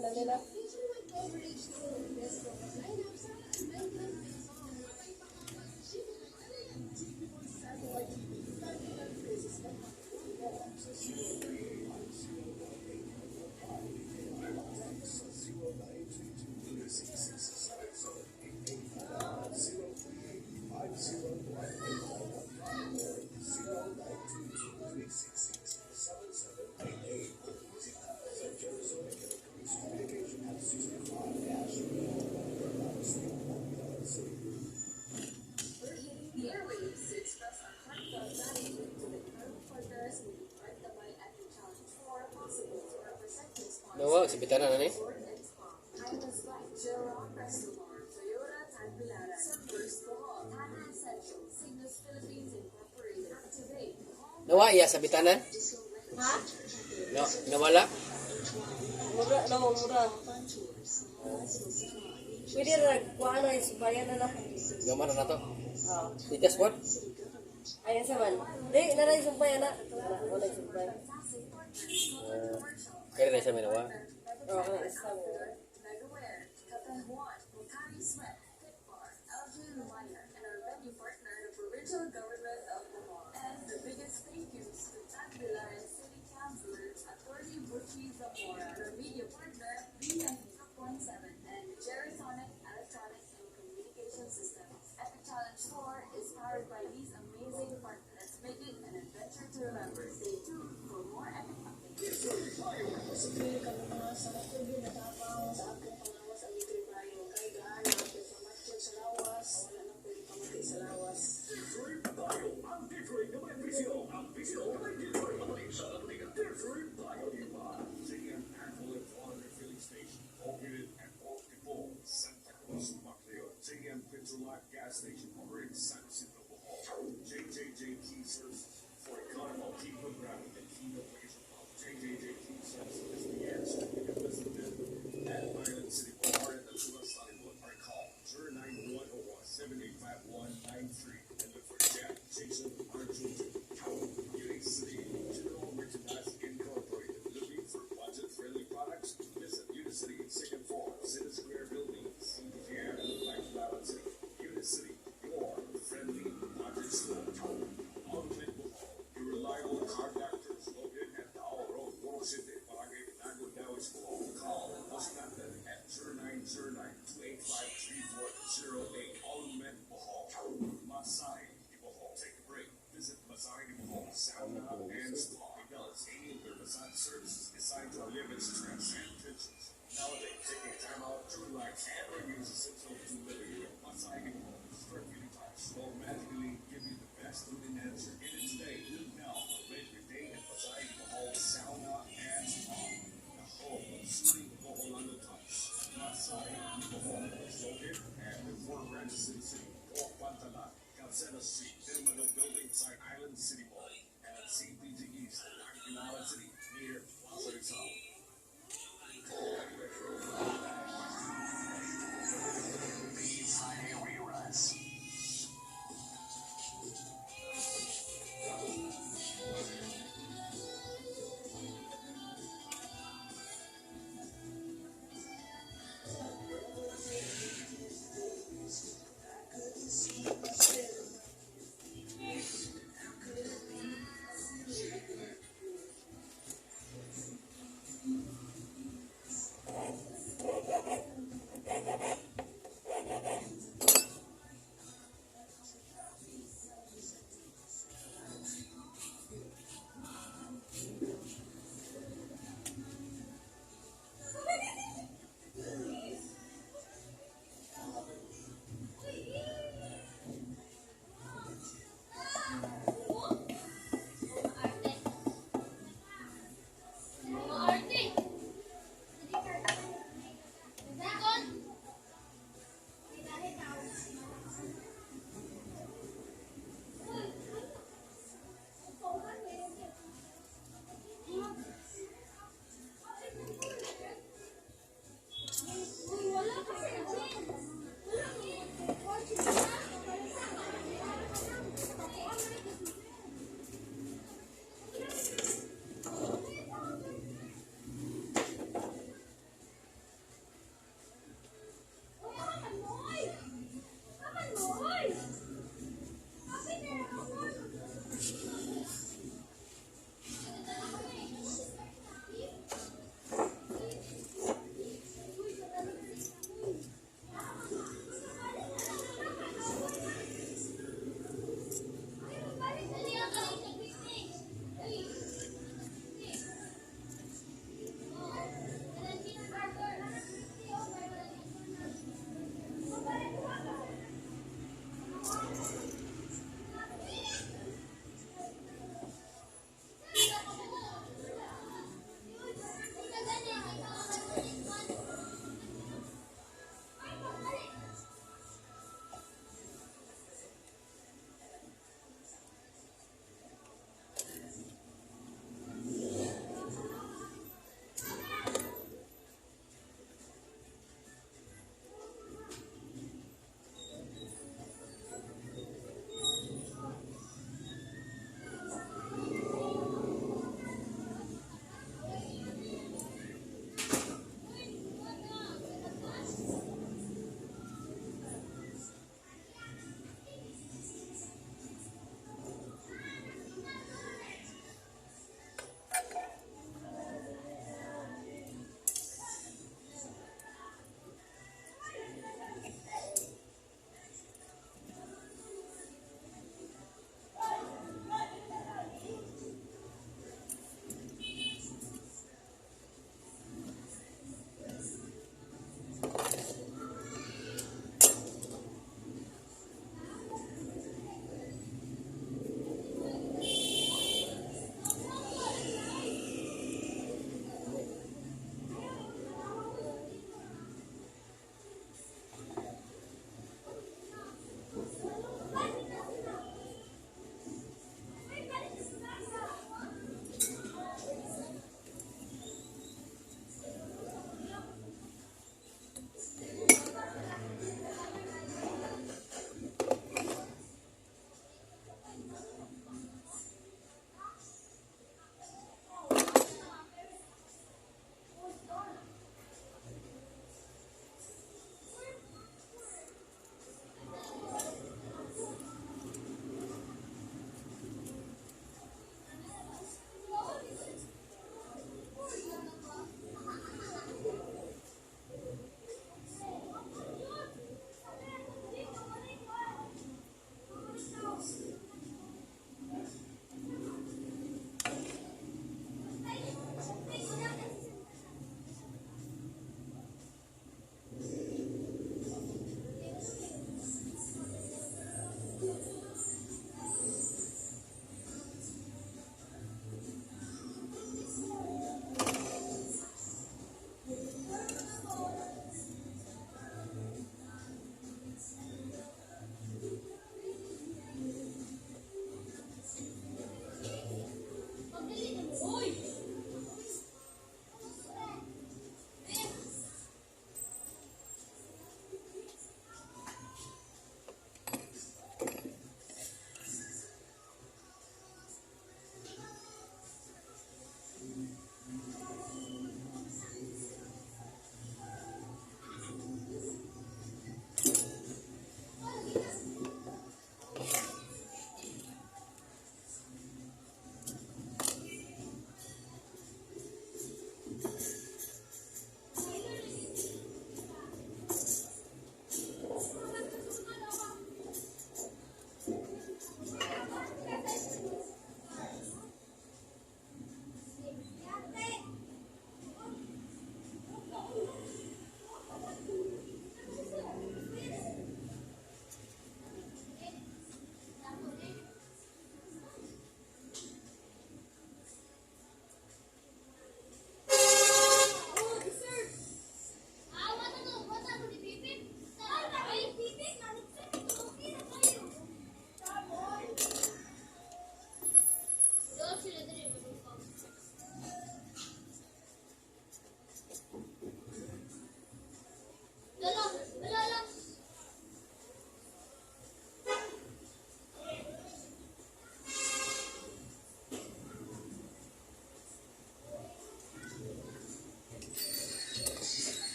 nila. Nawa, sa bitana na ni. Nawa, iya sa bitana? Ha? No, nawala? Mura, no, mura. Pwede na, kuha na, isbayan na lang. Gamar na to. Oo. Titas what? Ayan sa man. Di, naray sumpay na. Wala sumpay. Kaya na siya may nawa. Oo, kaya isa mo. Gas station over in San Jacinto, Bohol. JJJ Key Services for economical key programming and key location. JJJ Key Services is the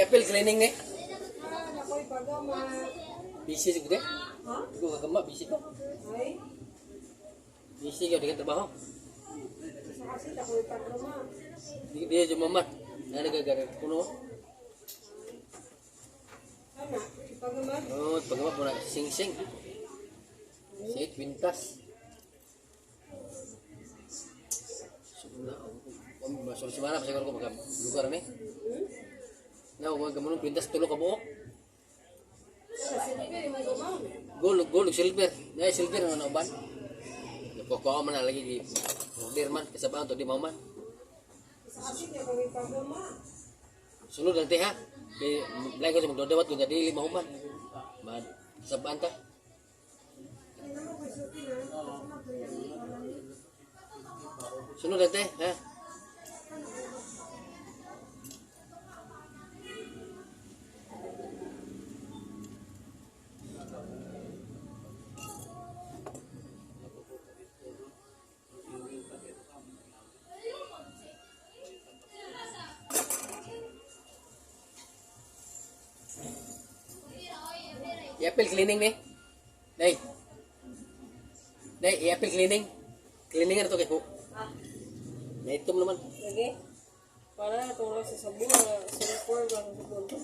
I-appeal cleaning ni. Ah, ako'y pagama. Busy siguro eh. Ha? Ikaw kagama, busy ko. Ay, Busy ka, di ka trabaho. sa kasi ako'y pagama. Di aja mamat. Na nagagalit puno. Ano? Pagama? Oh, pagama po na sing-sing. Sit, pintas. Masuk si mana pasal ko magam lugar ni. Na huwag ka mo pintas tulo ka buok. Kasi hindi mo gumaw. Gol silver. Ya silver na uban. Pokok man lagi di order man kasabaan to di mau man. Sa kasi ako'y pagama. Sunod nanti ha. Di lain ko sa magdodawat ko jadi 5 human. Mad kasabaan ta. Sunod nanti ha. I-appeal cleaning ni. Nay. Nay, i-appeal cleaning. Cleaningan to kay ko. Ah, Na itom naman. lagi. Para tulong sa sabon na sulfur lang sa sabon.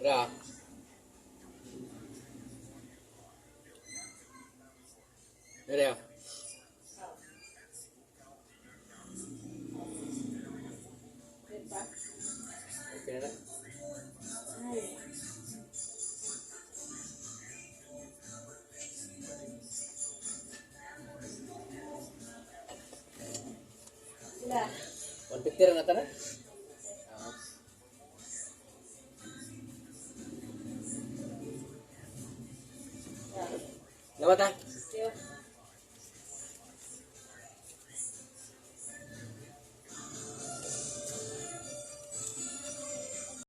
Tira. Tira. Okay na. Sila. 150 rin nata na. Salamat ha. Yo.